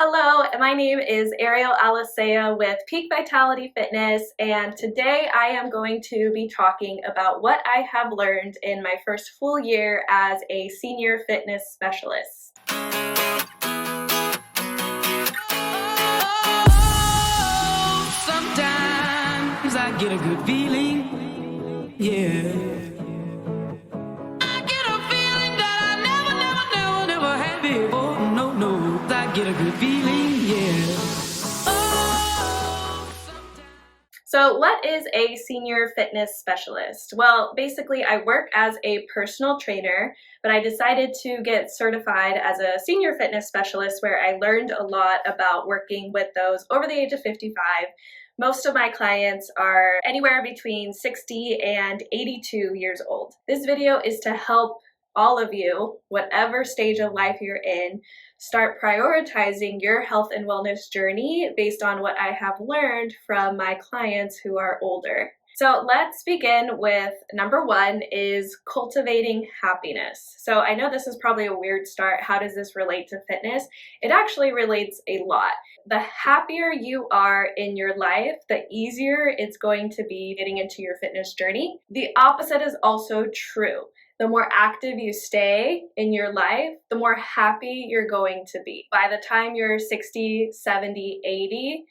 Hello, my name is Ariel Alicea with Peak Vitality Fitness, and today I am going to be talking about what I have learned in my first full year as a senior fitness specialist. Sometimes I get a good feeling, yeah. I get a feeling that I never had before. No, I get a good feeling, yeah. So what is a senior fitness specialist? Well, basically I work as a personal trainer, but I decided to get certified as a senior fitness specialist where I learned a lot about working with those over the age of 55. Most of my clients are anywhere between 60 and 82 years old. This video is to help all of you, whatever stage of life you're in, start prioritizing your health and wellness journey based on what I have learned from my clients who are older. So let's begin with number one is cultivating happiness. So I know this is probably a weird start. How does this relate to fitness? It actually relates a lot. The happier you are in your life, the easier it's going to be getting into your fitness journey. The opposite is also true. The more active you stay in your life, the more happy you're going to be. By the time you're 60, 70, 80,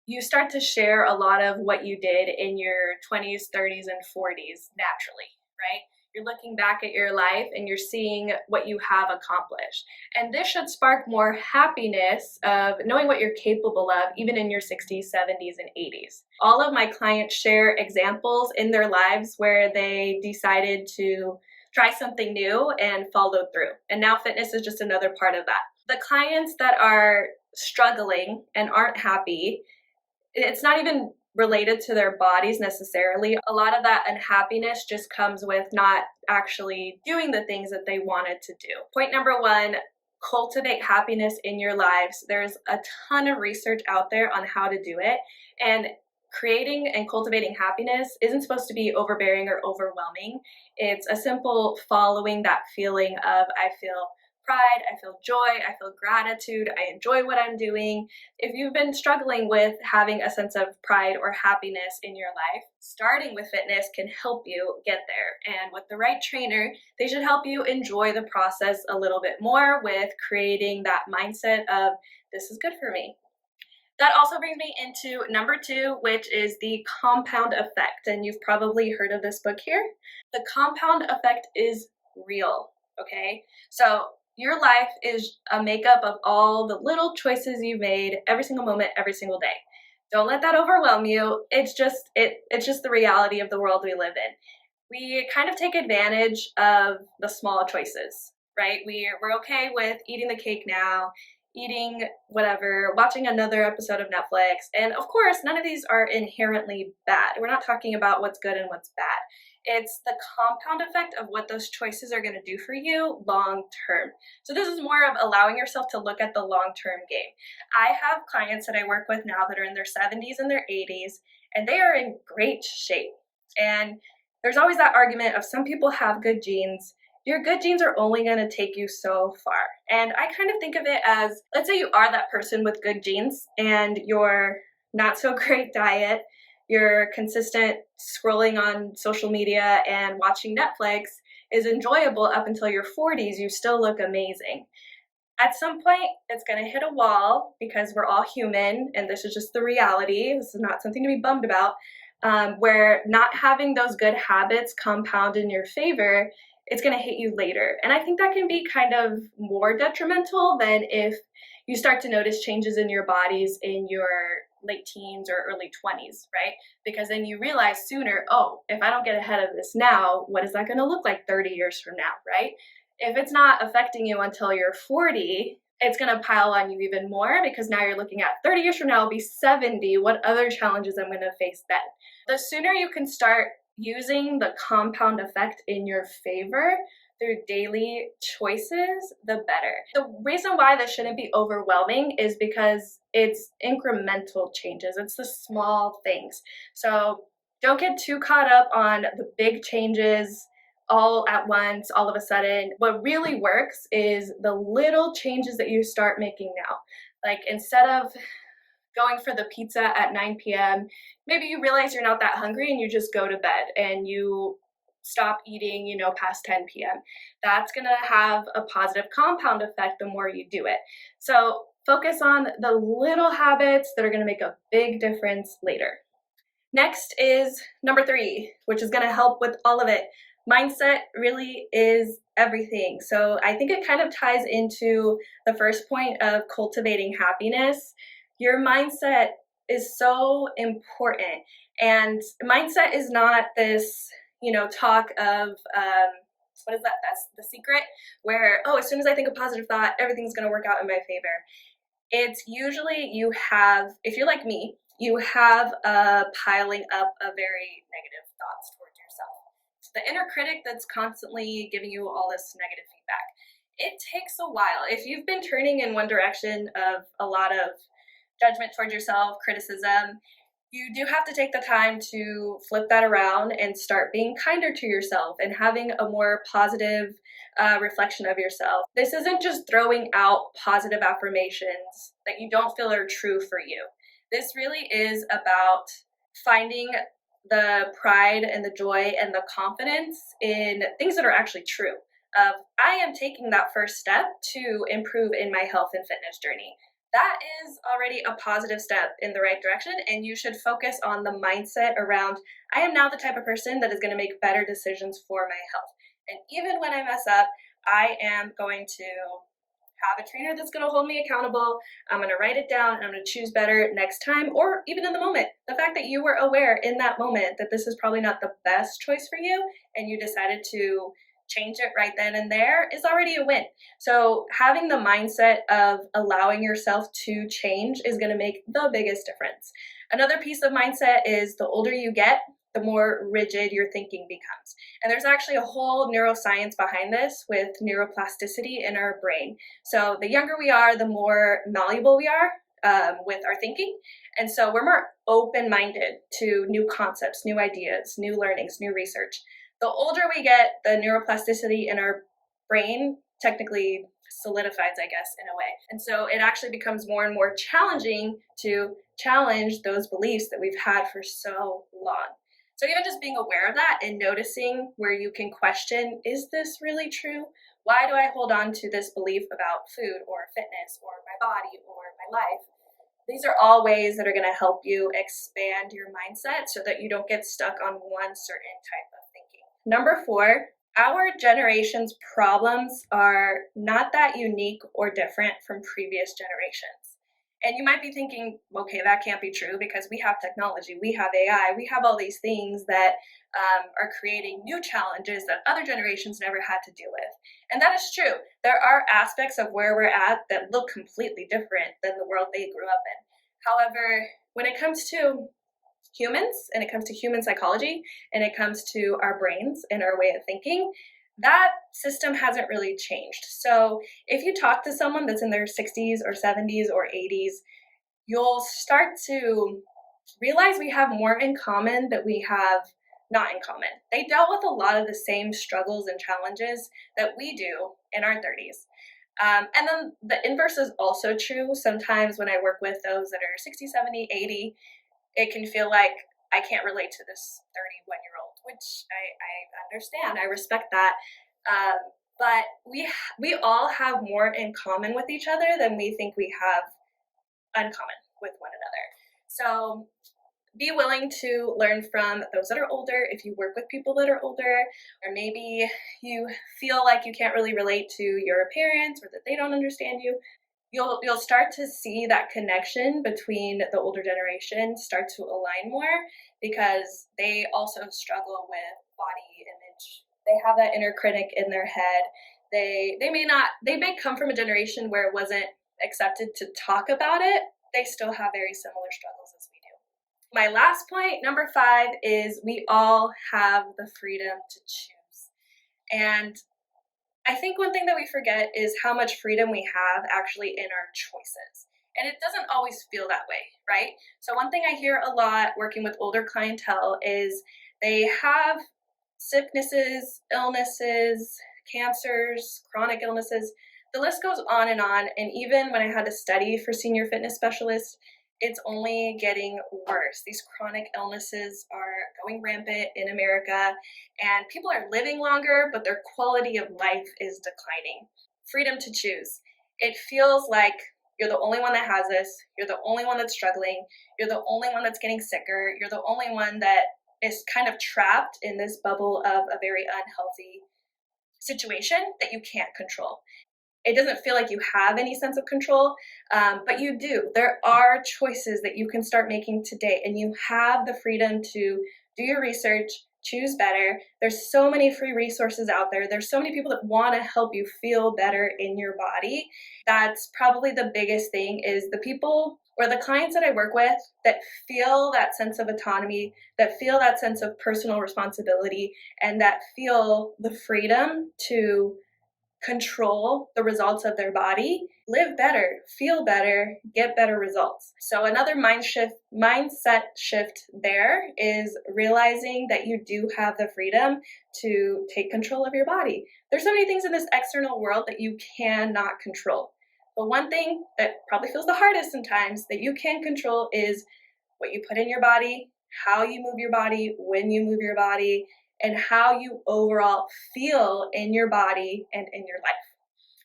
you start to share a lot of what you did in your 20s, 30s, and 40s naturally, right? You're looking back at your life and you're seeing what you have accomplished. And this should spark more happiness of knowing what you're capable of, even in your 60s, 70s, and 80s. All of my clients share examples in their lives where they decided to try something new and follow through. And now fitness is just another part of that. The clients that are struggling and aren't happy, it's not even related to their bodies necessarily. A lot of that unhappiness just comes with not actually doing the things that they wanted to do. Point number one, cultivate happiness in your lives. There's a ton of research out there on how to do it. And creating and cultivating happiness isn't supposed to be overbearing or overwhelming. It's a simple following that feeling of I feel pride, I feel joy, I feel gratitude, I enjoy what I'm doing. If you've been struggling with having a sense of pride or happiness in your life, starting with fitness can help you get there. And with the right trainer, they should help you enjoy the process a little bit more with creating that mindset of this is good for me. That also brings me into number two, which is the compound effect. And you've probably heard of this book here. The compound effect is real, okay? So your life is a makeup of all the little choices you've made every single moment, every single day. Don't let that overwhelm you. It's just the reality of the world we live in. We kind of take advantage of the small choices, right? We're okay with eating the cake now, eating whatever, watching another episode of Netflix. And of course, none of these are inherently bad. We're not talking about what's good and what's bad. It's the compound effect of what those choices are going to do for you long term. So this is more of allowing yourself to look at the long-term game. I have clients that I work with now that are in their 70s and their 80s, and they are in great shape. And there's always that argument of some people have good genes. Your good genes are only going to take you so far. And I kind of think of it as, let's say you are that person with good genes and your not so great diet, your consistent scrolling on social media and watching Netflix is enjoyable up until your 40s, you still look amazing. At some point, it's going to hit a wall because we're all human and this is just the reality. This is not something to be bummed about, where not having those good habits compound in your favor, it's going to hit you later. And I think that can be kind of more detrimental than if you start to notice changes in your bodies in your late teens or early 20s, right? Because then you realize sooner, oh, if I don't get ahead of this now, what is that going to look like 30 years from now, right? If it's not affecting you until you're 40, it's going to pile on you even more because now you're looking at 30 years from now, I'll be 70. What other challenges I'm going to face then? The sooner you can start using the compound effect in your favor through daily choices, the better. The reason why this shouldn't be overwhelming is because it's incremental changes. It's the small things. So don't get too caught up on the big changes all at once, all of a sudden. What really works is the little changes that you start making now. Like instead of going for the pizza at 9 p.m., maybe you realize you're not that hungry and you just go to bed and you stop eating, past 10 p.m. That's going to have a positive compound effect the more you do it. So focus on the little habits that are going to make a big difference later. Next is number 3, which is going to help with all of it. Mindset really is everything. So I think it kind of ties into the first point of cultivating happiness. Your mindset is so important. And mindset is not this, talk of, what is that? That's the secret, where, oh, as soon as I think a positive thought, everything's going to work out in my favor. It's usually you have, if you're like me, you have a piling up of very negative thoughts towards yourself. So the inner critic that's constantly giving you all this negative feedback. It takes a while. If you've been turning in one direction of a lot of judgment towards yourself, criticism, you do have to take the time to flip that around and start being kinder to yourself and having a more positive reflection of yourself. This isn't just throwing out positive affirmations that you don't feel are true for you. This really is about finding the pride and the joy and the confidence in things that are actually true. I am taking that first step to improve in my health and fitness journey. That is already a positive step in the right direction, and you should focus on the mindset around, I am now the type of person that is going to make better decisions for my health. And even when I mess up, I am going to have a trainer that's going to hold me accountable. I'm going to write it down and I'm going to choose better next time, or even in the moment. The fact that you were aware in that moment that this is probably not the best choice for you and you decided to change it right then and there is already a win. So having the mindset of allowing yourself to change is going to make the biggest difference. Another piece of mindset is the older you get, the more rigid your thinking becomes. And there's actually a whole neuroscience behind this with neuroplasticity in our brain. So the younger we are, the more malleable we are with our thinking. And so we're more open-minded to new concepts, new ideas, new learnings, new research. The older we get, the neuroplasticity in our brain technically solidifies, I guess, in a way. And so it actually becomes more and more challenging to challenge those beliefs that we've had for so long. So even just being aware of that and noticing where you can question, is this really true? Why do I hold on to this belief about food or fitness or my body or my life? These are all ways that are going to help you expand your mindset so that you don't get stuck on one certain type of thinking. Number 4, our generation's problems are not that unique or different from previous generations. And you might be thinking, okay, that can't be true because we have technology, we have AI, we have all these things that are creating new challenges that other generations never had to deal with. And that is true. There are aspects of where we're at that look completely different than the world they grew up in. However, when it comes to humans and it comes to human psychology and it comes to our brains and our way of thinking, that system hasn't really changed. So if you talk to someone that's in their 60s or 70s or 80s, you'll start to realize we have more in common that we have not in common. They dealt with a lot of the same struggles and challenges that we do in our 30s. And then the inverse is also true. Sometimes when I work with those that are 60, 70, 80, it can feel like I can't relate to this 31-year-old, which I understand. I respect that. But we all have more in common with each other than we think we have uncommon with one another. So be willing to learn from those that are older if you work with people that are older, or maybe you feel like you can't really relate to your parents or that they don't understand you. You'll start to see that connection between the older generation start to align more because they also struggle with body image. They have that inner critic in their head. They may come from a generation where it wasn't accepted to talk about it. They still have very similar struggles as we do. My last point, number 5, is we all have the freedom to choose. And I think one thing that we forget is how much freedom we have actually in our choices. And it doesn't always feel that way, right? So one thing I hear a lot working with older clientele is they have sicknesses, illnesses, cancers, chronic illnesses. The list goes on, and even when I had to study for senior fitness specialist, it's only getting worse. These chronic illnesses are going rampant in America, and people are living longer, but their quality of life is declining. Freedom to choose. It feels like you're the only one that has this, you're the only one that's struggling, you're the only one that's getting sicker, you're the only one that is kind of trapped in this bubble of a very unhealthy situation that you can't control. It doesn't feel like you have any sense of control, but you do. There are choices that you can start making today, and you have the freedom to do your research, choose better. There's so many free resources out there. There's so many people that want to help you feel better in your body. That's probably the biggest thing, is the people or the clients that I work with that feel that sense of autonomy, that feel that sense of personal responsibility, and that feel the freedom to control the results of their body, live better, feel better, get better results. So another mindset shift there is realizing that you do have the freedom to take control of your body. There's so many things in this external world that you cannot control. But one thing that probably feels the hardest sometimes that you can control is what you put in your body, how you move your body, when you move your body, and how you overall feel in your body and in your life.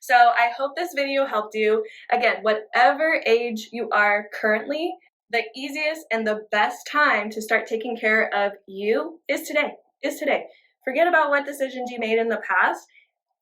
So I hope this video helped you. Again, whatever age you are currently, the easiest and the best time to start taking care of you is today. Forget about what decisions you made in the past.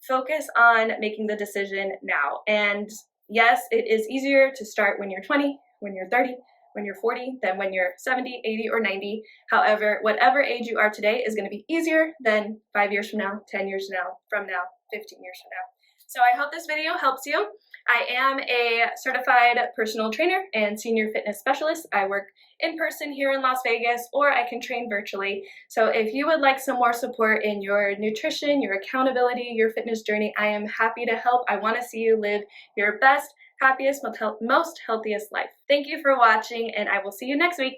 Focus on making the decision now. And yes, it is easier to start when you're 20, when you're 30, when you're 40 than when you're 70, 80, or 90. However, whatever age you are today is going to be easier than 5 years from now, 10 years from now, 15 years from now. So I hope this video helps you. I am a certified personal trainer and senior fitness specialist. I work in person here in Las Vegas, or I can train virtually. So if you would like some more support in your nutrition, your accountability, your fitness journey, I am happy to help. I want to see you live your best, happiest, most healthiest life. Thank you for watching, and I will see you next week.